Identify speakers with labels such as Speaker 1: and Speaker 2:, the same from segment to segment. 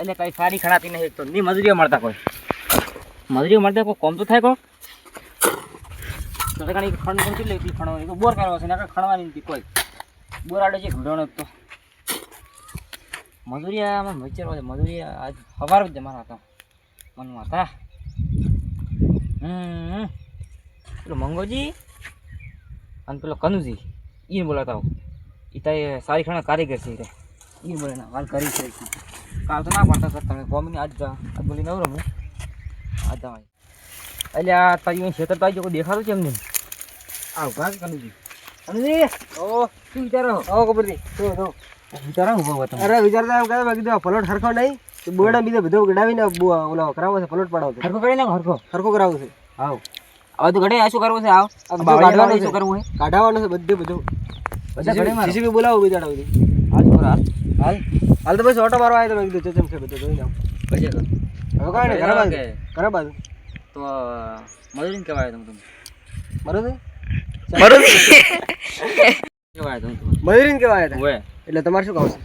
Speaker 1: એટલે કઈ સારી ખણાતી નહીં તો ની મજૂરીઓ મળતા કોઈ મજૂરીઓ મળતા કોઈ કોમ તો થાય કો તો કઈ ખણ નથી લેતી ખણવાની તો બોર કરવો છે ને ખણવાની નથી કોઈ બોર આડે છે ઘડવાનો તો મજૂરી આમાં વિચારવા છે મજૂરી આજ સવાર જ મારા હતા મનમાં હતા પેલો મંગોજી અને પેલો કનુજી એને બોલાતા એ ત્યાં સારી ખણા કારીગર છે એ બોલે ના હાલ કરી છે કાલ તો ના પડતા સર તમે કોમની આજ બોલી નવરો હું આજ જવા એટલે આ તારી ખેતર તો આવી કોઈ દેખાડું છે એમને આવ કાંક કનુજી કનુજી ઓ શું વિચારો આવો ખબરથી તો વિચારો ઉભો હતો
Speaker 2: અરે વિચારતા એમ કહે કીધું ફલોટ હરખો નહીં તો બોડા બીજે બધો ગડાવીને ઓલો કરાવો છે ફલોટ પાડવો છે
Speaker 1: હરખો કરી નાખો
Speaker 2: હરખો કરાવવું છે
Speaker 1: આવ હવે તો ઘડે શું કરવું છે આવ કાઢવાનું શું કરવું છે
Speaker 2: કાઢવાનું છે બધું
Speaker 1: બધા ઘડે મારો
Speaker 2: જીસીબી બોલાવો બીજાડા સુધી
Speaker 1: હાલ છોકરા હાલ
Speaker 2: હાલ હાલ તો બસ ઓટો મારવા આવ્યો તો મેં કીધું ચચમ છે બધું જોઈ જાવ
Speaker 1: પછી
Speaker 2: હવે કાંઈ નહીં ઘરે બાજુ
Speaker 1: તો મજૂરીને કહેવાય તમે
Speaker 2: બરોબર
Speaker 1: કહેવાય તમે
Speaker 2: મજૂરીને કહેવાય હતા
Speaker 1: ઓવે
Speaker 2: એટલે તમારે શું કહો છે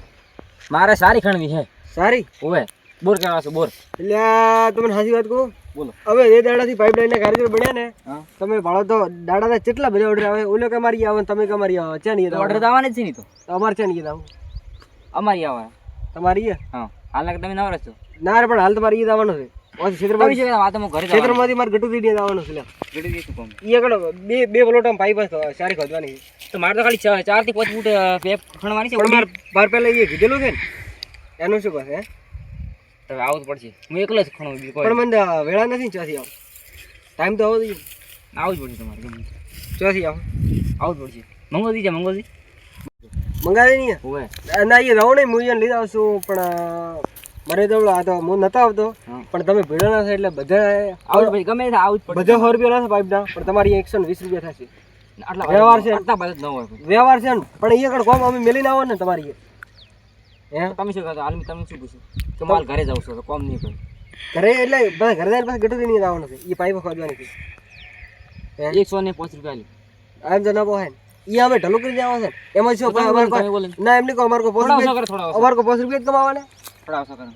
Speaker 1: મારે સારી ખણવી છે
Speaker 2: સારી
Speaker 1: ઓવે બોર કરવા છે બોર
Speaker 2: એટલે આ તમને સાચી વાત કહું
Speaker 1: બોલો
Speaker 2: હવે એ દાડાથી પાઇપલાઇનના કારીગર બન્યા ને
Speaker 1: હા
Speaker 2: તમે ભાડો તો દાડાના કેટલા બધા ઓર્ડર આવે ઓલો કે મારી આવે તમે કે મારી આવે ચા નહીં
Speaker 1: ઓર્ડર આવવાની જ છે નહીં તો
Speaker 2: અમારે ચા નહીં આવું
Speaker 1: અમારી આવવા
Speaker 2: તમારી
Speaker 1: હા હાલ તમે નવરા છો
Speaker 2: ના રે પણ હાલ તમારે ઈ આવવાનું છે ક્ષેત્રમાંથી
Speaker 1: વાત હું ઘરે
Speaker 2: ક્ષેત્રમાંથી મારે ગટુ દીધી આવવાનું છે
Speaker 1: ગડી દઈશું કોમ
Speaker 2: ઈ આગળ બે પ્લોટ પાઇપ સારી ખોદવાની છે
Speaker 1: તો મારે તો ખાલી 4 થી 5 ફૂટ પેપ ખણવાની છે
Speaker 2: પણ મારે બાર પહેલા એ કીધેલું છે ને એનું શું કહે
Speaker 1: તો આવું જ પડશે હું એકલો જ ખણું બીજું કોઈ
Speaker 2: પણ મને વેળા નથી ચોથી આવું ટાઈમ તો આવો જોઈએ
Speaker 1: આવું જ પડશે તમારે ગમે
Speaker 2: ચોથી આવો
Speaker 1: આવું જ પડશે મંગોજી છે મંગોજી
Speaker 2: મંગાવે નહીં
Speaker 1: ઓવે
Speaker 2: ના એ રહો નહીં હું એને લઈ આવશું પણ મારે તો આ તો હું નતો આવતો પણ તમે ભેડો ના થાય એટલે બધા
Speaker 1: આવું જ ગમે તે આવું જ પડશે
Speaker 2: બધા 100 રૂપિયા ના પાઇપ ના પણ તમારી 120 રૂપિયા થશે
Speaker 1: આટલા
Speaker 2: વ્યવહાર છે
Speaker 1: આટલા બજેટ ન હોય
Speaker 2: વ્યવહાર છે ને પણ એ આગળ કોમ અમે મેલીને આવો ને તમારી હે
Speaker 1: તમે શું કહેતા હાલ તમે શું પૂછ્યું કે માલ ઘરે જાવ છો તો કોમ નહીં કરું
Speaker 2: ઘરે એટલે બધા ઘરે જઈને પાસે ગટુ નહીં આવવાનું છે એ પાઇપ ખોદવાની છે
Speaker 1: 105 રૂપિયા
Speaker 2: આમ તો ના પોહાય એ અમે ઢલું કરી દેવા છે એમાં શું ના એમની કો અમારે કો અમારે કો 5 રૂપિયા જ કમાવાના
Speaker 1: થોડા ઓછા કરો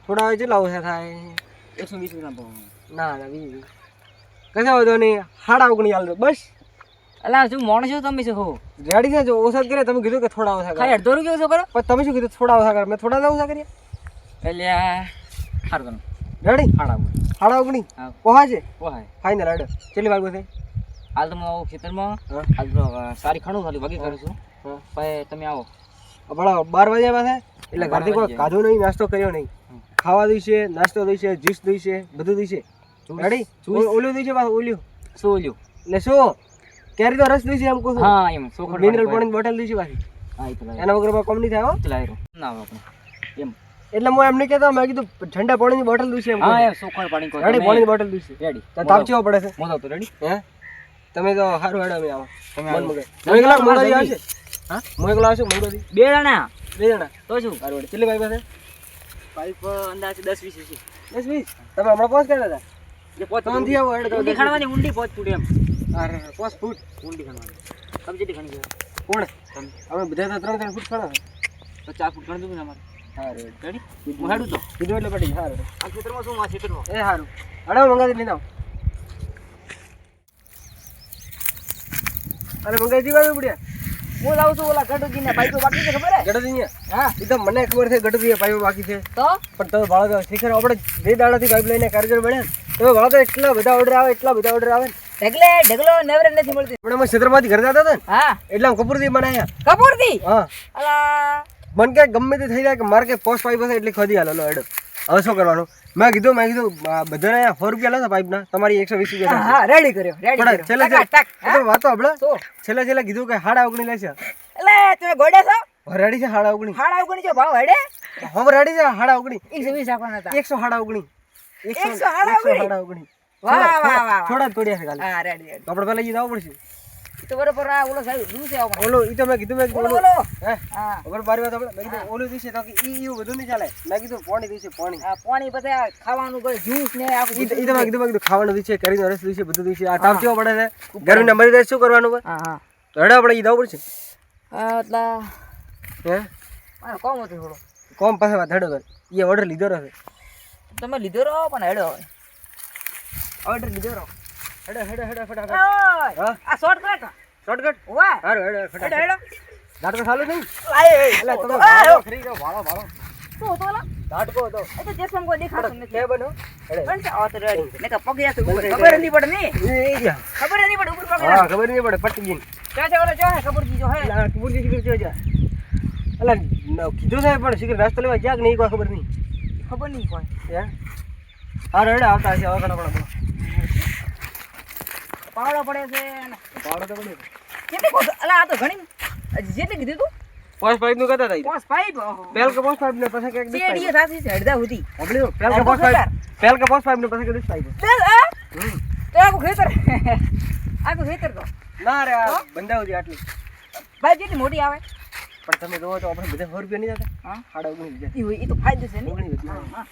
Speaker 2: થોડા હોય કેટલા ઓછા થાય
Speaker 1: 120 રૂપિયા પાવ
Speaker 2: ના ના 20 કશા વાંધો નહીં 19.5 હાલ બસ
Speaker 1: અલા શું માણસ છો તમે શું હો
Speaker 2: રેડી છે જો ઓછા કરે તમે કીધું કે થોડા ઓછા કરે
Speaker 1: ખાલી 1.5 રૂપિયા ઓછો કરો
Speaker 2: પણ તમે શું કીધું થોડા ઓછા કરે મેં થોડા ના ઓછા કર્યા
Speaker 1: એટલે સારું
Speaker 2: રેડી
Speaker 1: હાડા
Speaker 2: 19.5
Speaker 1: હા
Speaker 2: પોહા છે
Speaker 1: પોહાય
Speaker 2: ફાઇનલ રેડ કેટલી વાર બોલે
Speaker 1: હાલ તો હું આવું ખેતરમાં
Speaker 2: હા
Speaker 1: હાલ તો સારી ખણું ખાલી વગી કરું છું
Speaker 2: હા
Speaker 1: પછી તમે આવો
Speaker 2: ભલા 12 વાગ્યા પાસે એટલે ઘરથી કોઈ ખાધું નહીં નાસ્તો કર્યો નહીં ખાવા દઈશે નાસ્તો દઈશે જ્યુસ દઈશે બધું દઈશે રેડી ઓલું દઈશે પાછું ઓલ્યું
Speaker 1: શું ઓલ્યું
Speaker 2: એટલે શું કેરી તો રસ દઈશે એમ કહું છું
Speaker 1: હા એમ સોખડ
Speaker 2: મિનરલ પાણીની બોટલ દઈશે પાછી
Speaker 1: હા એ તો લાય
Speaker 2: એના વગર કોમ નહીં થાય હો
Speaker 1: લાયરો ના આવે આપણે એમ
Speaker 2: એટલે હું એમ નહીં કહેતો મેં કીધું ઠંડા પાણીની બોટલ દઈશે એમ
Speaker 1: હા એમ સોખડ પાણી કોઈ
Speaker 2: રેડી પાણીની બોટલ દઈશે
Speaker 1: રેડી
Speaker 2: તો તાપ ચેવો પડે છે
Speaker 1: મોદો તો રેડી
Speaker 2: હે તમે તો સારું હેડો અમે આવો
Speaker 1: તમે
Speaker 2: મન
Speaker 1: આવો.
Speaker 2: મગે હું એકલા મંગોદી આવશે
Speaker 1: હા
Speaker 2: હું એકલો આવશું મંગોદી
Speaker 1: બે જણા
Speaker 2: 2 જણા
Speaker 1: તો શું
Speaker 2: સારું હેડો કેટલી ભાઈ પાસે
Speaker 1: પાઇપ અંદાજે 10 20 છે
Speaker 2: 10 20 તમે હમણાં પોસ કરતા હતા
Speaker 1: જે પોત
Speaker 2: ત્રણથી આવો હેડો
Speaker 1: ઊંડી ખાણવાની ઊંડી પોત ફૂટ એમ
Speaker 2: અરે 5 ફૂટ
Speaker 1: ઊંડી ખાણવાની તમે જેટલી ખાણી ગયા
Speaker 2: કોણ
Speaker 1: તમે
Speaker 2: અમે બધા તો 3 ફૂટ ખણા
Speaker 1: તો 4 ફૂટ ખાણ દઉં ને અમારે
Speaker 2: હા
Speaker 1: રેડી હું હેડું તો
Speaker 2: કીધું એટલે પડી સારું
Speaker 1: આ ખેતરમાં શું આ ખેતરમાં
Speaker 2: એ સારું હેડો મંગાવી લઈને આવો અરે મંગાવી દીવા પડ્યા
Speaker 1: હું લાવું છું ઓલા ગટુજીને પાઇપો બાકી છે ખબર હે
Speaker 2: ગડદીયા
Speaker 1: હા
Speaker 2: એ તો મને ખબર છે ગડદીયા પાઇપો બાકી છે
Speaker 1: તો
Speaker 2: પણ તમે ભાડો તો શીખર આપણે 2 દાડાથી પાઇપ લઈને કારીગર બન્યા ને તમે ભાડો તો એટલા બધા ઓર્ડર આવે ને
Speaker 1: ઢગલો નેવરે નથી મળતી
Speaker 2: પણ અમે ક્ષેત્રમાંથી ઘરે જતા હતા ને
Speaker 1: હા
Speaker 2: એટલે આમ કપૂરથી બનાયા
Speaker 1: કપૂરથી
Speaker 2: હા
Speaker 1: અલા
Speaker 2: મન કે ગમે તે થઈ જાય કે મારે કે પોસ્ટ પાઇપ હશે એટલે ખોદી હાલો હેડો હવે શું કરવાનું મેં કીધું બધાને 100 રૂપિયા લો પાઇપના તમારી 120 રૂપિયા
Speaker 1: હા રેડી કર્યો
Speaker 2: પણ છેલ્લે વાતો આપણે છેલ્લે કીધું કે 19.5 લેશે
Speaker 1: એટલે તમે ગોડે છો
Speaker 2: રેડી છે 19.5
Speaker 1: 19 જો ભાવ હેડે
Speaker 2: હવે રેડી છે 19.5
Speaker 1: 120 રાખવાના હતા
Speaker 2: 119
Speaker 1: 119 વાહ વાહ
Speaker 2: થોડા જ પડ્યા છે ખાલી
Speaker 1: હા રેડી
Speaker 2: તો આપણે પહેલા ઈ જવું પડશે
Speaker 1: તો બરોબર આ ઓલો સાહેબ શું છે આવું
Speaker 2: ઓલો ઈ તો મેં કીધું
Speaker 1: ઓલો
Speaker 2: હે
Speaker 1: હા
Speaker 2: ખબર બારી વાત આપણે મેં કીધું ઓલું દિવસે તો કે ઈ બધું નહીં ચાલે મેં કીધું પાણી દિવસે પાણી
Speaker 1: આ પાણી પછી આ ખાવાનું કોઈ જ્યુસ ને આખું
Speaker 2: ઈ તો મેં કીધું ખાવાનું દિવસે કરીને રસ દિવસે બધું દિવસે આ તાપ કેવો પડે છે ગરમીને મરી જાય શું કરવાનું હોય
Speaker 1: હા હા
Speaker 2: તો હેડો આપણે ઈ જવું પડશે
Speaker 1: એટલે
Speaker 2: હે
Speaker 1: મારે કોમ હતું થોડું
Speaker 2: કોમ પાસે વાત હેડો કર એ ઓર્ડર લીધો રહે.
Speaker 1: તમે લીધો રહો પણ હેડો હવે ઓર્ડર લીધો રહો
Speaker 2: હેડો ફટાફટ.
Speaker 1: ઓય
Speaker 2: હા
Speaker 1: આ શોર્ટકટ
Speaker 2: શોર્ટકટ.
Speaker 1: વાહ
Speaker 2: હારું હેડો
Speaker 1: હેડો
Speaker 2: ફટાફટ.
Speaker 1: હેડો
Speaker 2: નાટકો ચાલુ નહીં.
Speaker 1: લાય
Speaker 2: એટલે તમે
Speaker 1: આયો.
Speaker 2: ભાડો ખરી જાઓ, ભાડો.
Speaker 1: તો લા
Speaker 2: નાટકો હતો.
Speaker 1: એ તો જેસમ કોઈ દેખાતું નથી
Speaker 2: કે બનો હેડો.
Speaker 1: પણ આ તો રેડી ને કે પગ યાર ખબર નહીં પડે ને
Speaker 2: એ જા.
Speaker 1: ખબર નહીં પડે ઉપર પગ
Speaker 2: હા ખબર નહીં પડે પટી ગઈ.
Speaker 1: ચા ઓલો જો હે ખબર જી જો હે
Speaker 2: એટલે કબૂલ શિખર જો જા. એટલે કીધું સાહેબ પણ શિખર નાસ્તો લેવા જ્યાં કે નહીં કોઈ ખબર નહીં.
Speaker 1: ખબર નહીં કોઈ
Speaker 2: હે હારું હેડો આવતા હશે હવે ઘણા પડે.
Speaker 1: પાવડો પડે છે ને
Speaker 2: ભાડો તો પડે.
Speaker 1: કેટલી કોસ અલા આ તો ઘણી જેટલી કીધું તું
Speaker 2: પોસ્ટ પાઇપ નું કહેતા હતા.
Speaker 1: પોસ પાઇપ
Speaker 2: પહેલ કે પોસ્ટ પાઇપ ને પછી કે ડિસ
Speaker 1: સીડીએ સાસી છે અડધા સુધી
Speaker 2: પાઇપ. પહેલ કે પોસ્ટ પાઇપ. પહેલ કે પોસ્ટ પાઇપ ને પછી કે ડિસ પાઇપ.
Speaker 1: તેલ આ તો આખું ખેતર આખું ખેતર તો
Speaker 2: ના રે આ બંધાવ છે આટલી.
Speaker 1: ભાઈ જેટલી મોટી આવે
Speaker 2: પણ તમે જોવો તો આપણે બધા 100 રૂપિયા નહીં થતા.
Speaker 1: હા
Speaker 2: સાડા 19
Speaker 1: ઈ હોય ઈ તો ફાયદો છે ને
Speaker 2: ઓગણીસ હજાર.
Speaker 1: હા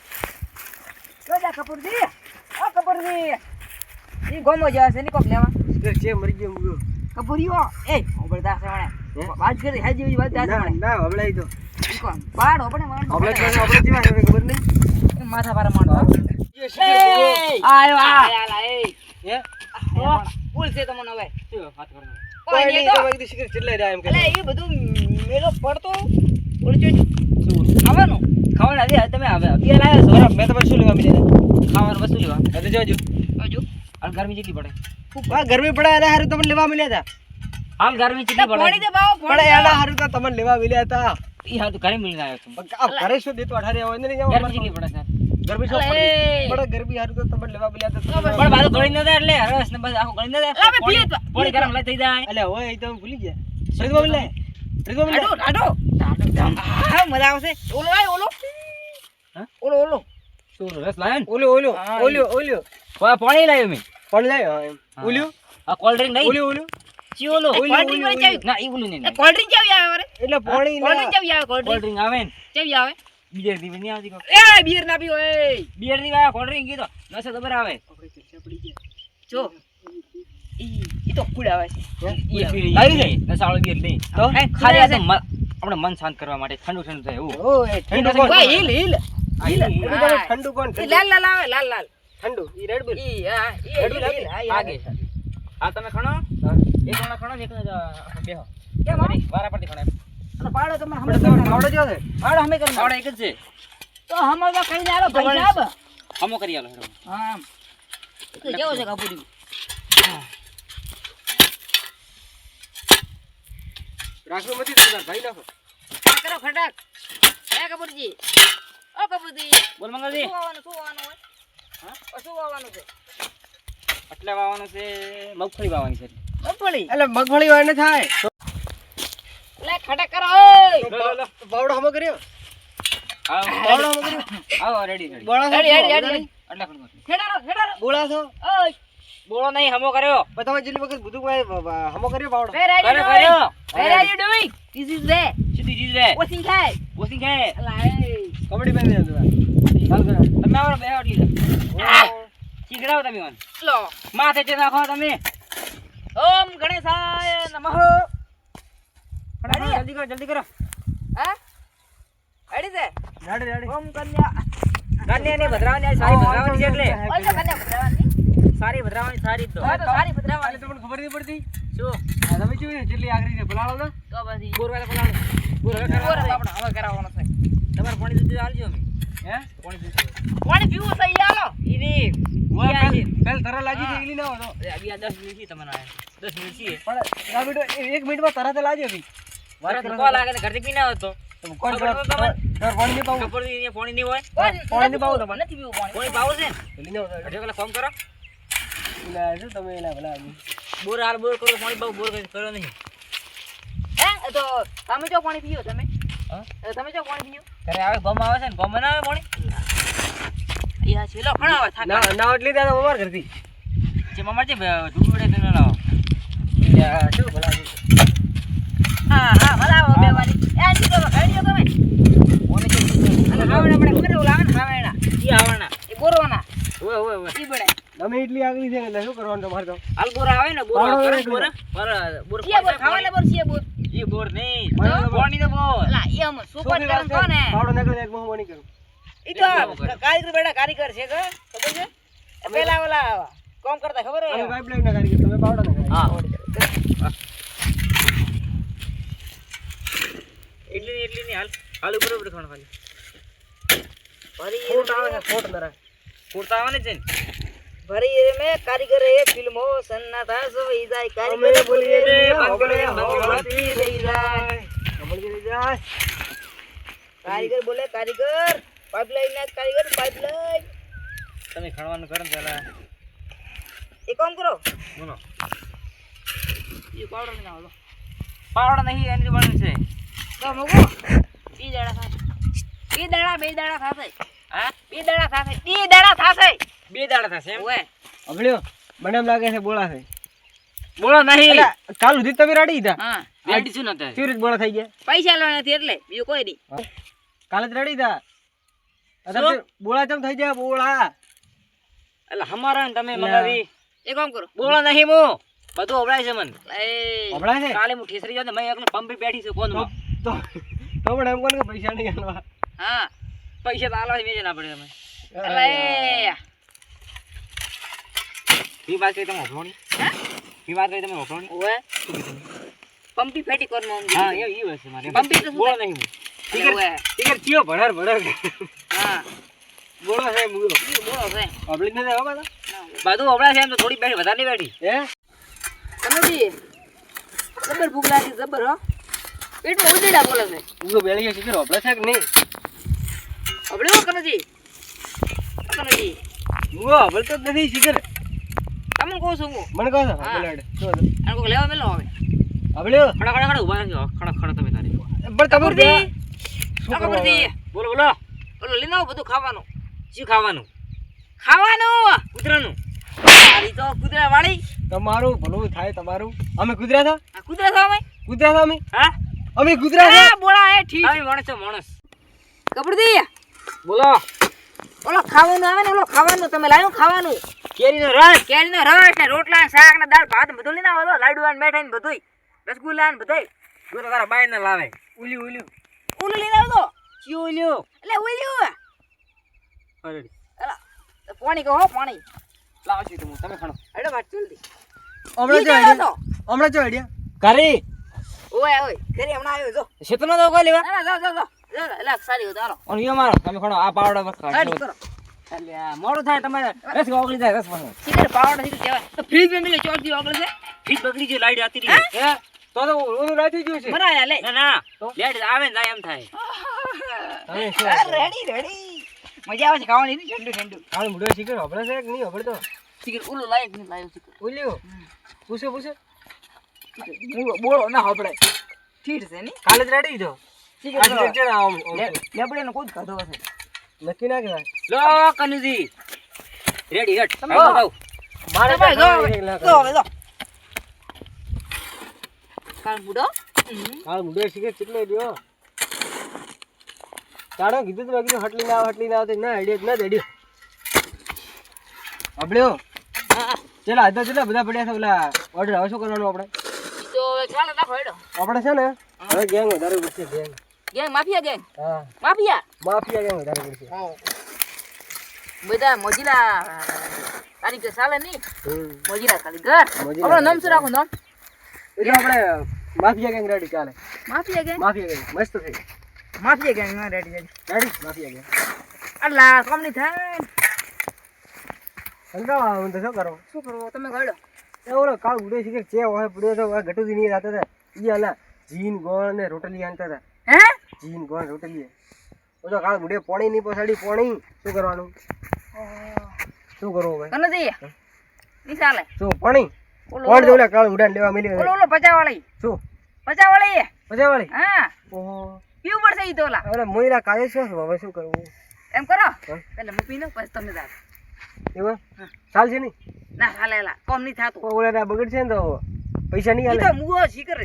Speaker 1: જોજા કપૂરજી આ કપૂરજી ઈ ગોમો જાય છે ની કોક લેવા
Speaker 2: શિખર છે મરી ગયો મુગો.
Speaker 1: કપૂરીઓ એ ઓબળદા છે મને વાત કરી હાજી વાત દા છે
Speaker 2: ના
Speaker 1: મને
Speaker 2: ના હબળાઈ તો
Speaker 1: ઈ કોણ બાડ ઓબળે
Speaker 2: આપણે જેવા ખબર નહીં.
Speaker 1: માથા પર માણો
Speaker 2: એ શિખર
Speaker 1: આયો આ
Speaker 2: હે
Speaker 1: ભૂલ છે તમને હવે
Speaker 2: વાત કરવાનો.
Speaker 1: કોઈ
Speaker 2: કોઈ
Speaker 1: નહીં
Speaker 2: નહીં
Speaker 1: તો
Speaker 2: તો એકદી શિખર ચિલ્લાઈ રહ્યા એમ કે.
Speaker 1: અલે એ બધું મેલો પડતો ઓળચો ખાવાનું ખાવાનું આજે તમે આવે અભિયા લાવ્યા છો
Speaker 2: બરાબર મેં તો શું લેવા મળ્યા.
Speaker 1: ખાવાનું વસ્તુ લેવા
Speaker 2: હવે જોજો.
Speaker 1: હજુ હાલ ગરમી કેટલી પડે
Speaker 2: આ ગરમી પડે એના હારું તમને લેવા મળ્યા હતા.
Speaker 1: હાલ ગરમી કેટલી પડે પાણી દે બાવો
Speaker 2: પણ એના હારું તો તમને લેવા મળ્યા હતા.
Speaker 1: ઈ હા તો ઘરે મળીને આવ્યો છું
Speaker 2: આ ઘરે શું દેતો 18 હોય ને જાવ.
Speaker 1: ગરમી કેટલી પડે સર
Speaker 2: ગરમી શું પડે. પણ ગરમી હારું તો તમને લેવા મળ્યા હતા.
Speaker 1: પણ બાજુ ગળી ન દે એટલે રસ ને બસ આખો ગળી ન દે પાણી ગરમ લઈ થઈ જાય
Speaker 2: અલે હોય એ તો ભૂલી ગયા. ફરીદમાં મળે. ફરીદમાં મળે.
Speaker 1: આડો હા મજા આવશે ઓલો આય ઓલો
Speaker 2: હા
Speaker 1: ઓલો
Speaker 2: શું રસ લાયન. ઓલ્યો
Speaker 1: પાણી લાવ્યો મેં
Speaker 2: પણ લાય એમ. ઓલ્યો
Speaker 1: આ કોલ્ડ ડ્રિંક નહીં
Speaker 2: ઓલ્યો
Speaker 1: ચીઓલો કોલ્ડ ડ્રિંક વાળી ચાવી ના ઈ ઓલું નહીં કોલ્ડ ડ્રિંક ચાવી આવે
Speaker 2: એટલે પાણી
Speaker 1: કોલ્ડ ડ્રિંક ચાવી આવે કોલ્ડ
Speaker 2: ડ્રિંક આવે ને
Speaker 1: ચાવી આવે
Speaker 2: બીજે દી નહીં આવતી કો.
Speaker 1: એ બિયર ના પીઓ એ બિયર ની વાયા કોલ્ડ ડ્રિંક કીધો નસો તો બરાબર
Speaker 2: આપણે ચર્ચા પડી ગયા.
Speaker 1: જો ઈ તો કુડ આવે છે
Speaker 2: આવી
Speaker 1: જાય નસાળો બિયર નહીં
Speaker 2: તો
Speaker 1: ખાલી આ આપણે મન શાંત કરવા માટે ઠંડુ ઠંડુ થાય એવું
Speaker 2: ઓય ઠંડુ કોણ.
Speaker 1: ઓય હિલ હિલ
Speaker 2: ઠંડુ કોણ.
Speaker 1: લાલ લાલ આવે લાલ લાલ
Speaker 2: ઠંડુ ઈ રેડ બુલ.
Speaker 1: ઈ હા ઈ આગે આ તમે ખણો એક જણા ખણો એક બેહો કેમ વારા પરથી ખણે અને પાડો તમને હમણાં
Speaker 2: આવડે જો છે.
Speaker 1: પાડો હમે કરી પાડો એક જ છે તો હમો તો કઈ ના આલો ભાઈ સાહેબ
Speaker 2: હમો કરી આલો હેડો.
Speaker 1: હા તો કેવો છે કાપુરી
Speaker 2: રાખો મતી તો ભાઈ નાખો.
Speaker 1: કરો ખટાક એ કપૂરજી ઓ કપૂરજી બોલ મંગલજી શું વાવવાનું હોય હા શું વાવવાનું છે
Speaker 2: એટલે વાવવાનું છે મગફળી વાવવાની છે.
Speaker 1: મગફળી
Speaker 2: એટલે મગફળી વાવને થાય
Speaker 1: લે ખટાક કરો ઓય
Speaker 2: બાવડો હમો કર્યો. બાવડો હમો કર્યો.
Speaker 1: આવો રેડી રેડી
Speaker 2: બોળા
Speaker 1: રેડી
Speaker 2: એટલે ખણો.
Speaker 1: ખેડારો
Speaker 2: બોળા છો.
Speaker 1: ઓય બોલો નહીં હમો કર્યો
Speaker 2: પણ તમે જેટલી વખત બધું હમો કર્યો બાવડો.
Speaker 1: where are you doing this is there
Speaker 2: સીધી ચીજ રે.
Speaker 1: washing kai
Speaker 2: વોશિંગ હે.
Speaker 1: લાય
Speaker 2: કબડ્ડી બેન દે ચાલ કરો.
Speaker 1: તમે આવો બે આટલી
Speaker 2: ચીગડાવ તમે મને.
Speaker 1: લો
Speaker 2: માથે ચે નાખો તમે.
Speaker 1: ઓમ ગણેશાય નમઃ
Speaker 2: જલ્દી કરો.
Speaker 1: હા અડી દે
Speaker 2: રાડે રાડે.
Speaker 1: ઓમ કન્યા
Speaker 2: કન્યાની ભદ્રાવાની સારી ભદ્રાવાની છે એટલે.
Speaker 1: ઓય તો કન્યા ભદ્રાવાની
Speaker 2: સારી ભદ્રાવાની સારી તો.
Speaker 1: હા તો સારી ભદ્રાવાની
Speaker 2: તમને ખબર નહીં પડતી.
Speaker 1: શું
Speaker 2: આ તમે જોયું જેટલી આગળ છે ભલાળો ને.
Speaker 1: તો પછી
Speaker 2: બોરવાલા ભલાળો.
Speaker 1: બોર આપણે હવે કરાવવાનો છે
Speaker 2: તમારે પાણી દૂધ આલજો અમે. હે પાણી દૂધ.
Speaker 1: પાણી પીવું છે ઈ આલો ઈની
Speaker 2: પેલ તરા લાગી છે ઈલી ના હતો.
Speaker 1: અબી આ 10 મિનિટ તમને આયા 10 મિનિટ છે
Speaker 2: પણ આ બેટો 1 મિનિટમાં તરત લાજો ભઈ.
Speaker 1: વાત તો લાગે ને ઘરથી પીના હતો
Speaker 2: કોણ પાણી નહીં પાવું.
Speaker 1: ખબર નહીં પાણી નહીં હોય
Speaker 2: પાણી નહીં પાવું તમારે.
Speaker 1: નથી પીવું પાણી પાવું છે
Speaker 2: જલ્દી ના આવતા.
Speaker 1: અઢે કલાક ફોન કરો
Speaker 2: એલા શું તમે એલા ભલા આદમી.
Speaker 1: બોર હાલ બોર કરો પાણી પાવું બોર કરો નહીં હે તો તમે જો પાણી પીઓ તમે હા તમે જો પાણી પીઓ ઘરે આવે ગમ આવે છે ને ગમ ના આવે પાણી યા છેલો ઘણા આવે થાક
Speaker 2: ના ના એટલી દાદા અમાર કરતી.
Speaker 1: જે મમર છે ધૂળ ઉડે તો લાવો
Speaker 2: યા શું ભલા આદમી.
Speaker 1: હા હા ભલા બે વાલી એ ની તો ખાઈ જો તમે ઓને કે અને હાવણા આપણે ખબર ઓલા આવે ને હાવણા ઈ હાવણા એ બોરવાના ઓય ઈ બડે
Speaker 2: તમે એટલી આગળ છે એટલે શું કરવાનું તમારે તો.
Speaker 1: હાલ બોર આવે ને બોર કરે બોર બોર ખાવાને બોર છે બોર ઈ બોર નહીં પાણી તો બોર અલા ઈ હમ સુપર કરન કોને
Speaker 2: પાવડો નીકળે એક મોહ નહીં કરું.
Speaker 3: ઈ તો કારીગર બેટા કારીગર છે કે ખબર છે પેલા ઓલા કામ કરતા ખબર
Speaker 2: અમે
Speaker 3: હે
Speaker 2: પાઇપલાઇન ના કારીગર તમે પાવડા ના કારીગર.
Speaker 1: હા એટલી ની હાલ બરોબર ખાણ ખાલી
Speaker 2: ફોટ આવે છે ફોટ નરા.
Speaker 1: પૂરતા આવવાની છે ને
Speaker 3: ભરી રે મે કારીગર એ ફિલ્મો સન્નાટા સોઈ જાય કારીગર
Speaker 2: અમે બોલીએ રે
Speaker 3: બંગલે
Speaker 2: બંગલે
Speaker 3: બંગલાથી રહી જાય
Speaker 2: કમળ ગીરી જાય.
Speaker 3: કારીગર બોલે કારીગર પાઇપલાઇન ના કારીગર પાઇપલાઇન
Speaker 1: તમે ખાણવાનું કરો ને પેલા
Speaker 3: એ કામ કરો
Speaker 1: બોલો
Speaker 3: એ પાવડર ના આવો
Speaker 1: પાવડા નહીં એની બને છે
Speaker 3: તો મગો ઈ દાડા ખાશે ઈ દાડા બે દાડા ખાશે
Speaker 1: હા
Speaker 3: બે દાડા ખાશે ઈ દાડા ખાશે
Speaker 1: 2 દાડા થશે એમ
Speaker 3: ઓએ
Speaker 2: અભળ્યો મને એમ લાગે છે બોળા છે.
Speaker 1: બોલો નહીં
Speaker 2: અલા, કાલ સુધી તમે રેડી હતા
Speaker 3: હા
Speaker 1: રેડી છું નતા
Speaker 2: કેવી રીતે બોળા થઈ ગયા?
Speaker 3: પૈસા લેવાના નથી એટલે બીજું કોઈ નહીં
Speaker 2: કાલે જ રેડી હતા અત્યારે બોળા ચમ થઈ ગયા બોળા?
Speaker 1: એટલે હમારા ને તમે મગાવી
Speaker 3: એ કામ કરો
Speaker 1: બોલો નહીં મો બધું ઓબળાય છે મન
Speaker 3: એ
Speaker 2: હમણાં છે
Speaker 1: કાલે હું ઠેસરી જાવ ને મેં એકલો પંપે બેઠી છું કોનમાં
Speaker 2: તો તો પણ એમ કોને કે પૈસા નહીં આલવા?
Speaker 3: હા
Speaker 1: પૈસા તો આલવા મેજે ના પડે તમે
Speaker 3: અલે
Speaker 1: ઈ વાત કરી તમે ઓફરોણી
Speaker 3: હા
Speaker 1: ઈ વાત કરી તમે ઓફરોણી
Speaker 3: ઓએ પંપી ફેટી કર મમ
Speaker 1: હા એ ઈ વાત છે મારે
Speaker 3: પંપી તો શું
Speaker 1: બોલો નહીં
Speaker 3: થાય? ઓએ
Speaker 2: ઠીક છે ચિયો ભડાર ભડાર
Speaker 3: હા
Speaker 2: બોળો છે મુગો
Speaker 3: ઈ બોલો છે
Speaker 2: પબ્લિક ને દેવા બધા
Speaker 1: બધું ઓબળાય છે એમ તો થોડી બેઠી વધારે નહીં બેઠી
Speaker 2: હે
Speaker 3: કનોજી જબર ભૂખ લાગી જબર હો પેટમાં ઉજડા બોલે છે
Speaker 2: મુગો બેળી છે કે રોપડા છે કે નહીં?
Speaker 3: આપણે હો કનોજી
Speaker 2: મુગો હવે તો નથી શીખર
Speaker 3: તમને કહું છું હું
Speaker 2: મને કહો છો
Speaker 3: હા.
Speaker 2: બોલાડ તો
Speaker 3: અને કોઈ લેવા મેલો હવે
Speaker 2: અભળ્યો
Speaker 1: ખડા ખડા ખડા ઉભા રહેજો ખડા ખડા તમે તારી
Speaker 2: પણ ખબર
Speaker 3: ખબરથી
Speaker 2: શું
Speaker 3: આ ખબરથી
Speaker 1: બોલો બોલો
Speaker 3: ઓલો લઈને આવો બધું ખાવાનું
Speaker 1: શું ખાવાનું
Speaker 3: ખાવાનું
Speaker 1: કૂતરાનું
Speaker 3: મારી તો કુતરા વાળી
Speaker 2: તમારું ભલું થાય તમારું. અમે કુતરા હતા
Speaker 3: આ કુતરા થવા અમે
Speaker 2: કુતરા હતા અમે
Speaker 1: હા
Speaker 2: અમે કુતરા હતા.
Speaker 3: આ બોળા એ ઠીક
Speaker 1: તમે માણસ છો માણસ
Speaker 3: કબરદી
Speaker 1: બોલો
Speaker 3: ઓલો ખાવાનું આવે ને ઓલો ખાવાનું તમે લાવ્યો ખાવાનું
Speaker 1: કેરીનો રસ
Speaker 3: કેરીનો રસ ને રોટલા ને શાક ને દાળ ભાત બધું લઈને આવો લાડવા ને મીઠાઈ ને બધુંય રસગુલ્લા ને બધુંય
Speaker 1: જો તો તારા બાય ને લાવે
Speaker 2: ઉલ્યું ઉલ્યું
Speaker 3: ઓલું લઈને આવતો
Speaker 1: ચિયો લ્યો
Speaker 3: એટલે ઓલ્યું
Speaker 1: અરે
Speaker 3: એલા પાણી કહો પાણી
Speaker 1: લાવો છું તમે તમે ખાણો
Speaker 3: અડે વાત જલ્દી
Speaker 2: હમણાં જો આઈડિયા હમણાં જો આઈડિયા
Speaker 1: કરી
Speaker 3: ઓય ઓય ઘરે હમણાં આવ્યો જો
Speaker 1: શેતનો તો કોઈ લેવા
Speaker 3: ના ના જાઓ એલા સારી હોત હાલો
Speaker 1: અને યો મારો તમે ખાણો આ પાવડા બસ
Speaker 3: સારી
Speaker 1: ખાજો
Speaker 3: કરો
Speaker 1: એટલે આ મોડું થાય તમારે રસ ઓગળી જાય રસ પણ
Speaker 3: સીધે પાવડા સીધે કહેવાય તો ફ્રીજ માં મિલે ચોરથી ઓગળ છે
Speaker 1: ફીટ બગડી ગઈ લાઈટ આતી રહી
Speaker 2: હે તો ઓલું રાતી ગયું છે
Speaker 3: બનાયા લે
Speaker 1: ના ના લાઈટ આવે ને જાય એમ થાય
Speaker 2: તમે શું
Speaker 3: રેડી રેડી મજા આવે છે ખાવાની ની ઠંડુ ઠંડુ
Speaker 2: કાળ મુડો શીખર હબળે છે કે નહીં હબળે તો
Speaker 3: સિગર ઓલું લાયક નહીં લાયો સિગર
Speaker 2: ઉલ્યું પૂછો પૂછો
Speaker 3: બોલો ના હોપડે ઠીક છે ની
Speaker 2: કાલે જ રેડી તો
Speaker 3: સિગર લેબડે નો કોઈ ખાધો હશે
Speaker 2: નક્કી ના કહેવાય
Speaker 1: લો કનુજી રેડી હટ
Speaker 3: તમે
Speaker 1: આવો
Speaker 3: આવો.
Speaker 1: આવો
Speaker 2: મારે
Speaker 3: ભાઈ જો જો હવે જો કાલ બુડો
Speaker 2: કાળ મુડો શીખર કેટલો રહ્યો તારો કીધું તો મેં કીધું હટલી ના આવે ના આઈડિયા ના દેડ્યો હબળ્યો
Speaker 3: હા
Speaker 2: ચલા આધા કેટલા બધા પડ્યા છે ઓલા ઓર્ડર હવે શું કરવાનું આપણે
Speaker 3: તો ચાલો નાખો હેડો
Speaker 2: આપણે છે ને હવે ગેંગ વધારે પડશે ગેંગ
Speaker 3: ગેંગ માફિયા ગેંગ
Speaker 2: હા
Speaker 3: માફિયા
Speaker 2: માફિયા ગેંગ વધારે પડશે
Speaker 3: બધા મોજીલા તારીખે ચાલે નહીં
Speaker 2: હમ
Speaker 3: મોજીલા ખાલી ઘર
Speaker 2: મોજીલા
Speaker 3: આપણો નામ શું રાખો નામ
Speaker 2: એટલે આપણે માફિયા ગેંગ રેડી ચાલે
Speaker 3: માફિયા ગેંગ
Speaker 2: માફિયા ગેંગ મસ્ત થઈ
Speaker 3: માફિયા ગેંગ ના ready ready
Speaker 2: ready mafia gang
Speaker 3: Allah કોમ નહીં થાય
Speaker 2: સંકાવા હું તો શું કરો
Speaker 3: શું કરવું તમે ગળો
Speaker 2: એ ઓલો કાળ ઉડે છે કે હોય પડ્યો તો ગટુજી નહીં રાતા હતા ઈ આલા જીન ગોળ ને રોટલી આનતા હતા
Speaker 3: હે
Speaker 2: જીન ગોળ રોટલી ઓ તો કાળ ઉડે પોણી ની પછાડી પોણી શું કરવાનું શું કરવું ભાઈ
Speaker 3: કને દઈએ ની ચાલે
Speaker 2: શું પોણી
Speaker 3: ઓલો
Speaker 2: કોણ દે ઓલા કાળ ઉડાન લેવા મિલી
Speaker 3: ઓલો ઓલો પચાવાળી
Speaker 2: શું
Speaker 3: પચાવાળી
Speaker 2: મજા વાળી
Speaker 3: હા
Speaker 2: ઓહો
Speaker 3: પીવું પડશે ઈ તો ઓલા
Speaker 2: અરે મોયરા કાયે શું હવે શું કરવું
Speaker 3: એમ કરો
Speaker 2: હા.
Speaker 3: એટલે હું પી લઉં પછી તમે જાઓ
Speaker 2: એવા
Speaker 3: હા.
Speaker 2: ચાલ છે નહીં
Speaker 3: ના હાલે એલા કોમ નહીં થાતું
Speaker 2: ઓલા બગડ છે ને તો પૈસા નહીં
Speaker 3: ઈ
Speaker 2: આલે
Speaker 3: તો મુગો શીકર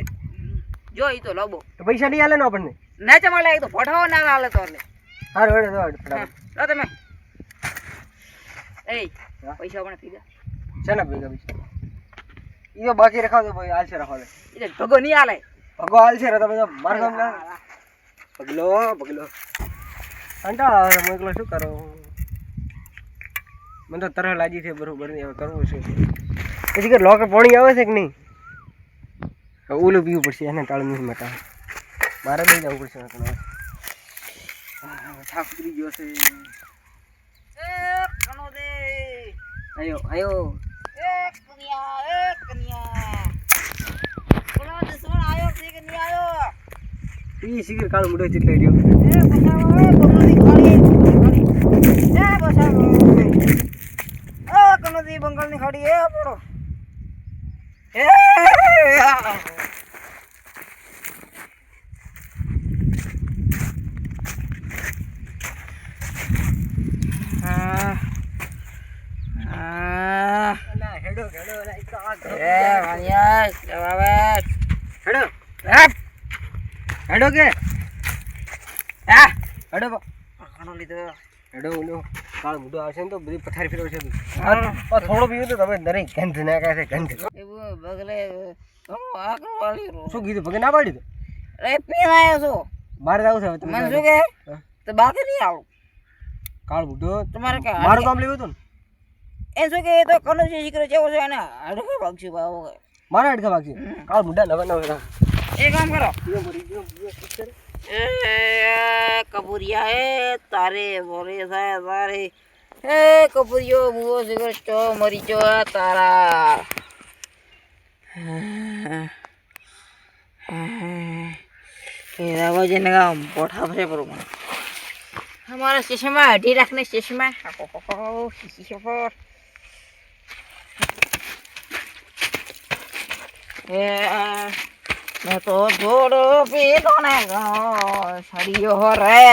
Speaker 3: જો ઈ તો લોબો
Speaker 2: તો પૈસા નહીં આલે ને આપણને
Speaker 3: નાચે મળે ઈ તો ફોટાવો ના હાલે તો એટલે
Speaker 2: હાર હેડે તો હેડ
Speaker 3: હા,
Speaker 2: ફટાફટ
Speaker 3: લો તમે એ
Speaker 2: હા.
Speaker 3: પૈસા પણ થઈ ગયા
Speaker 2: છે ને ભેગા પૈસા ઈ તો બાકી રખાવ તો ભાઈ આલશે રાખો લે
Speaker 3: ઈ તો ભગો નહીં હાલે
Speaker 2: ભગો આલશે રે તમે તો માર કામ ના પગલો પગલો કંટાળો આવે છે, હું એકલો શું કરું? મને તો તરહ લાગી છે બરોબર નહીં, હવે કરવું છે પછી કે લોકે પાણી આવે છે કે નહીં? હવે ઓલું પીવું પડશે, એને ટાળું નહીં મટા મારે નહીં જવું પડશે થાક ઉતરી ગયો છે. આયો આયો ઈ શિખર કાળો મોઢો ચીટ લઈ રહ્યો.
Speaker 3: બંગાળની ખાડી એ પડો
Speaker 2: હેડો હેડો હેડો કે હેડો હેડો ઓલો કાળ મોઢો આવશે ને તો બધી પથારી ફેરવશે. થોડો પીવું તો તમે દરેક ગંધ નાખે છે ગંધ. શું કીધું ભગે ના પાડી? મારે જવું છે હવે.
Speaker 3: મને શું કે તો બાકી નહીં આવું
Speaker 2: કાળ મોઢો
Speaker 3: તમારે કે
Speaker 2: મારું કામ લેવું હતું ને
Speaker 3: એ શું કે એ તો કનુજી દીકરો જેવો છે એને હડકે ભાગશું ભાવ
Speaker 2: મારા અડખા ભાગશે. કાળ મોઢા નવા નવા
Speaker 3: એ કામ કરો કપૂરિયા એ તારે બોરે થાય તારે એ કપૂરિયો મુવો સિગર ચો મરી ચો તારા એ રાવજે ને ગામ પોઠા ભરે પર મને हमारा चश्मा ढी रखने चश्मा मैं तो जोड़ो पीतो ने सड़ियो रे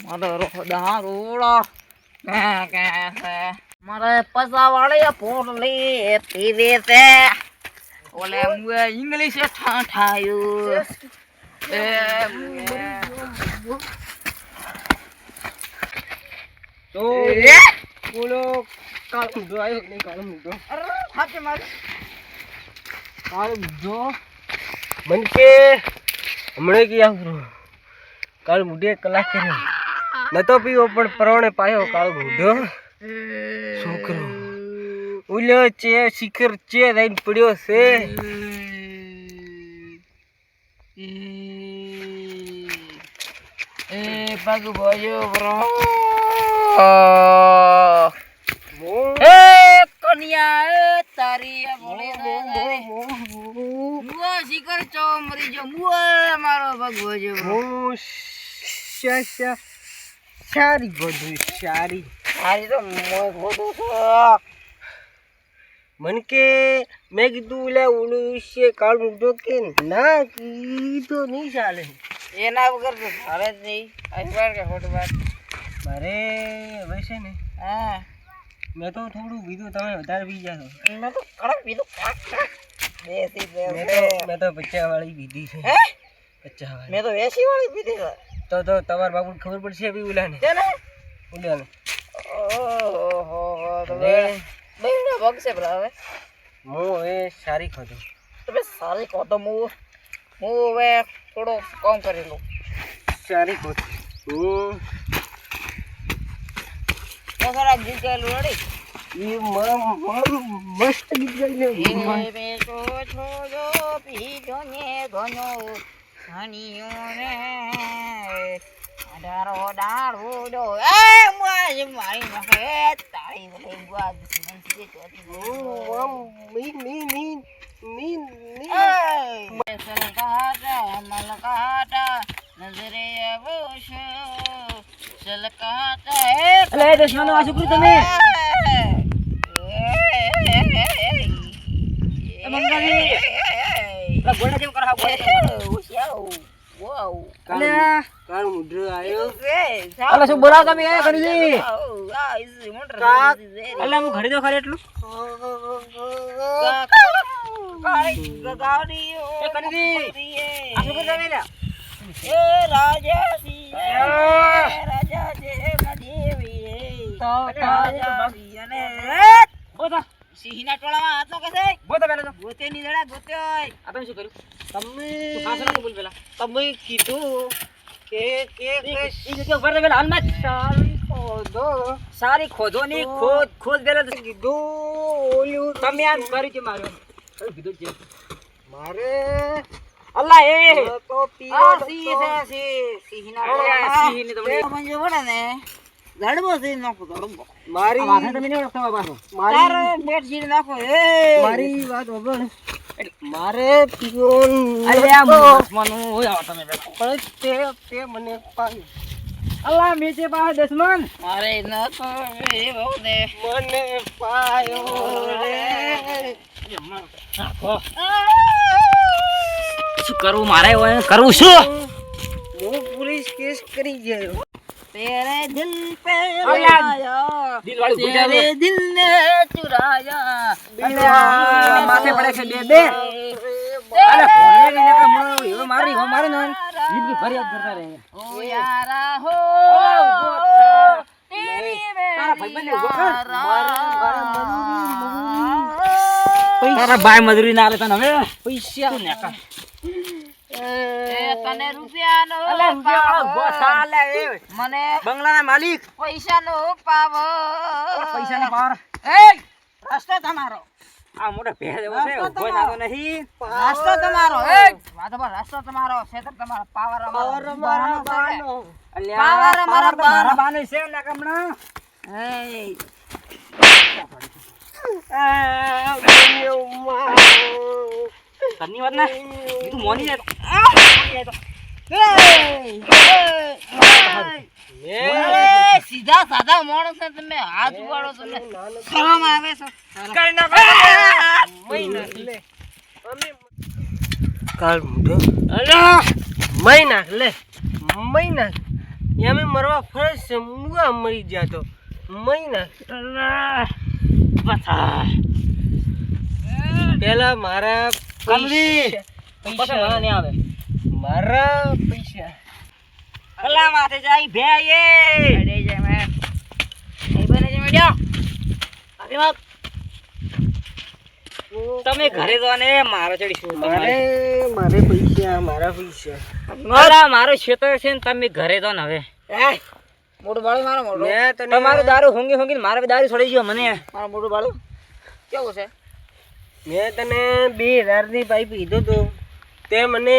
Speaker 3: मदर दारूड़ा कैसे मारे पसा वाले पोटली पीवे से बोले मुझे इंग्लिश ठाठायू
Speaker 2: તો બોલો કાળ મોઢો આવ્યો કે નહીં? કાળ મોઢો
Speaker 3: हाथ मार
Speaker 2: કાળ મોઢો મન કે હમણાં ગયા કરો કાળ મોઢે કલાક કર્યો નતો પીવો પણ પરવણે પાયો કાળ મોઢો છોકરો ઓલો ચે શિખર ચે રહીને પડ્યો છે.
Speaker 3: ए पग बोजो ब्रो ए कन्या ए तारी बोले मुआ शिकर चो मरी जो मुआ मारो पग बोजो ब्रो
Speaker 2: હું સારી બધું સારી
Speaker 3: तारी तो मोय खोदो तो
Speaker 2: मन के मैं કીધું લે ઓલું વિશે કાળ મોઢો કે ના કીધું નહીં ચાલે.
Speaker 3: ये ना कर तो सारे नहीं अजबार के फोटो बात
Speaker 2: મારે હવે છે ને
Speaker 3: हां
Speaker 2: મેં તો થોડું પીધું, તમે વધારે પી જાશો.
Speaker 3: मैं तो कड़क पी दो देसी
Speaker 2: મેં તો 50 વાળી પીધી છે.
Speaker 3: हैं
Speaker 2: 50 વાળી
Speaker 3: मैं तो वैसी वाली पी थी
Speaker 2: તો તમારા બાપુને ખબર પડશે બી ઓલાને
Speaker 3: चलो
Speaker 2: ઓલાને
Speaker 3: ओहो तो
Speaker 2: લે
Speaker 3: બેડા ભગ છે બ્રાવે
Speaker 2: હું હવે સારી ખાધું.
Speaker 3: તમે સારી કહો તો હું હવે થોડો કામ કરી લઉં
Speaker 2: સારી ખાધું હું
Speaker 3: તો સારા ગીત ગાયેલું રેડી
Speaker 2: એ મસ્ત ગીત ગાઈ
Speaker 3: એ બેસો છો જો પીજો ને ઘણો ધણીઓ ને અઢારો દાડો જો એ મારી મારી નાખે તારી બોલે ગુઆ દુશ્મન છે ચોથી સલકાટા મલકાટા નજરે આવશ સલકાટા
Speaker 1: અલે દશમાનો આ છોકરી તમે મંગાવી ગોડા જેમ કરા
Speaker 2: કાળ મુઢો આવ્યો.
Speaker 1: અલે શું બોલાવ તમે એ કનજી? અલે હું ઘડી દો ખરે એટલું એ કનજી આ છોકરી તમે લે બોતા
Speaker 3: સિંહના ટોળામાં હાથ નો કસે
Speaker 1: બોતા પેલા તો
Speaker 3: ગોતે ની જડા ગોતે હોય
Speaker 1: આ તમે શું કર્યું?
Speaker 2: તમે
Speaker 1: તું ખાસ ન બોલ પેલા
Speaker 2: તમે કીધું
Speaker 1: ઈ જગ્યા ઉપર પેલા હાલ મત. સારી ખોદો ની ખોદ ગયેલો તો
Speaker 2: કીધું ઓલું
Speaker 1: તમે આમ કરી છે મારું કયું કીધું છે
Speaker 2: મારે
Speaker 1: અલ્લા એ
Speaker 2: તો
Speaker 3: આ સિંહ છે સિંહ ના
Speaker 1: અલ્યા, સિંહની તો મને-
Speaker 3: મંજે વડે ને લડબો સિંહ નાખો લડબો
Speaker 2: મારી
Speaker 1: આ વાઘને તમે નહીં ઓળખતા પાછો
Speaker 3: તારે બેટ જીડ નાખો એ
Speaker 2: મારી વાત વગર મારે પીઓન
Speaker 1: અલ્યા મુસલમાનો હોય આવો તમે બેઠો.
Speaker 2: પણ તે મને પાડ્યો.
Speaker 1: અલ્લા મેચે પા દશમન
Speaker 3: મારે ન તો એ બહુ દે
Speaker 2: મને પાયો રે
Speaker 1: શું કરવું મારે હવે? કરવું શું
Speaker 2: હું પોલીસ કેસ કરી ગયો
Speaker 3: तेरे दिल पे
Speaker 1: अल्लाह,
Speaker 3: आया
Speaker 1: દિલ વાળી ભૂલ
Speaker 3: तेरे
Speaker 1: આવે.
Speaker 3: दिल ने चुराया
Speaker 1: અલ્યા, માથે પડે છે બે બે અરે ભોળિયા લઈને કે મોળો એવો મારી હો મારી નો જિંદગી ફરિયાદ કરતા રહે
Speaker 3: ओ यारा हो तेरी
Speaker 1: તારા ભાઈબંધને ઉભો કર.
Speaker 3: मेरी
Speaker 1: તારા ભાઈ મજૂરી ના આલે તને હવે
Speaker 2: પૈસા
Speaker 1: તું નેકા.
Speaker 3: તને રૂપિયાનો
Speaker 1: અલ્યા, રૂપિયા ઉભો થા લે એ
Speaker 3: મને
Speaker 1: બંગલાના માલિક
Speaker 3: પૈસાનો પાવો
Speaker 1: પૈસાના પાર
Speaker 3: એ રસ્તો તમારો
Speaker 1: આ મોટો ભેળ એવો છે ઉભો થતો નહીં
Speaker 3: રસ્તો તમારો એ વાતો પર રસ્તો તમારો ક્ષેત્ર તમારો પાવર
Speaker 2: પાવર
Speaker 3: અમારો
Speaker 2: મારા બાનો
Speaker 1: અલ્યા,
Speaker 3: પાવર અમારા
Speaker 1: પાવર તો મારા
Speaker 3: બાનો.
Speaker 1: બાનો છે ને કમણા
Speaker 3: એ
Speaker 1: ધન્યવાદ ના તું મોની જાય તો.
Speaker 3: સીધા સાધા માણસ ને તમે હાથ ઉપાડો તમે શરમ આવે છે
Speaker 1: કરી નાખો.
Speaker 2: કાલ મુઢો
Speaker 1: અલ્યા,
Speaker 2: મહિના લે મહિના એમે મરવા ફરજ છે મુગા મરી જાતો મહિના
Speaker 1: અલ્યા, બતા.
Speaker 2: પેલા મારા
Speaker 1: કમરી.
Speaker 2: પૈસા
Speaker 1: પછી મને નહીં આવે.
Speaker 2: મારા પૈસા
Speaker 1: અલ્યા, માથે જાય ભે એ.
Speaker 3: અડે જાય મે એ બને છે મેડ્યો અરે બાપ
Speaker 1: તમે ઘરે જો ને મારે ચડીશું
Speaker 2: મારે મારે મારા પૈસા
Speaker 1: અલ્યા, મારો ક્ષેત્ર છે ને તમે ઘરે જો ને હવે
Speaker 3: એ મોટું બાળું મારો મોટું
Speaker 2: મેં તને
Speaker 1: તમારું દારૂ ઊંઘી ઊંઘીને મારે દારૂ છોડી ગયો મને
Speaker 3: મારો મોટું બાળું કેવું છે
Speaker 2: મેં તને 2000 ની પાઇપ કીધું તું તે મને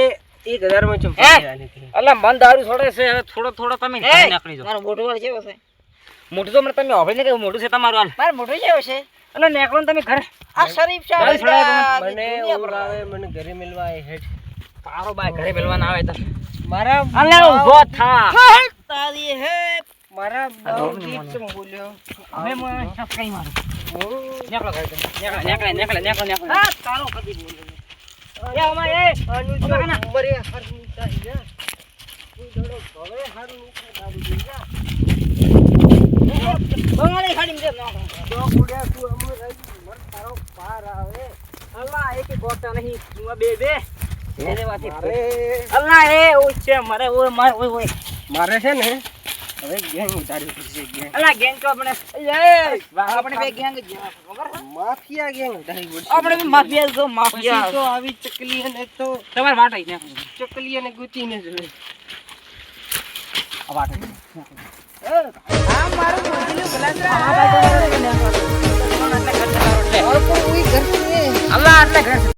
Speaker 2: 1000 માં
Speaker 1: હે?
Speaker 2: ચંપા હતી
Speaker 1: અલ્યા, મન દારૂ છોડે છે હવે થોડો થોડો તમે ઘરે
Speaker 3: એ
Speaker 1: નીકળી જાઓ.
Speaker 3: મારો મોટું બાળ કેવું છે
Speaker 1: મોટું તો મને તમે હોભળીને કે મોટું છે તમારું હાલ
Speaker 3: મારો મોટું કેવું છે
Speaker 1: એટલે નીકળો ને તમે ઘરે
Speaker 3: આ શરીફ છે
Speaker 1: દારૂ છોડાય
Speaker 2: મને ઊંઘ આવે મને ઘરે મિલવા આય હેઠ
Speaker 1: તારો બાય ઘરે પેલવાના આવે તો
Speaker 2: મારા
Speaker 1: અલ્યા, ઊભો થા.
Speaker 3: તારી હે
Speaker 2: મારા
Speaker 1: આ
Speaker 2: બાપ
Speaker 1: ધોબની
Speaker 2: ગીત
Speaker 1: મને.
Speaker 2: બોલ્યો
Speaker 1: હવે મને શક કઈ મારું
Speaker 2: હું
Speaker 1: નીકળો ઘરે તમે. નીકળો.
Speaker 3: હા તારો કદી બોલ્યો
Speaker 1: એ અમાય એ
Speaker 2: આનું
Speaker 1: ઓલા કાના.
Speaker 2: જો ઉંમરે હારું નીચાઈ જા કોઈ દડો હવે હારું નીચા દારૂ દઈ જા
Speaker 3: બંગાળી ખાડી દે ના
Speaker 2: જો બુડ્યા તું અમર રહી મર તારો પાર આવે
Speaker 1: અલ્લા, એક ગોટા નહીં તું બે બે એને વાથી
Speaker 2: મારે
Speaker 1: અલ્લા એ ઓય છે મારે ઓય માર ઓય ઓય
Speaker 2: મારે છે ને હવે ગેંગ ઉતારી પડશે ગેંગ
Speaker 1: અલ્લા, ગેંગ તો આપણે
Speaker 3: આપણે બે ગેંગ જ જવા ખબર છે
Speaker 2: માફિયા ગેંગ ઉતારી પડશે
Speaker 3: આપણે બી માફિયા જો
Speaker 2: પછી
Speaker 3: માફિયા
Speaker 2: તો આવી ચકલી અને તો
Speaker 1: તમારે વાટ આવી ને
Speaker 2: ચકલી અને ગુચીને જોઈ
Speaker 1: આ વાટ
Speaker 3: આ મારું મોઢું ગલાસરા
Speaker 1: આ ભાઈ
Speaker 3: और कोई घर से
Speaker 1: અલ્લા, એટલે ઘર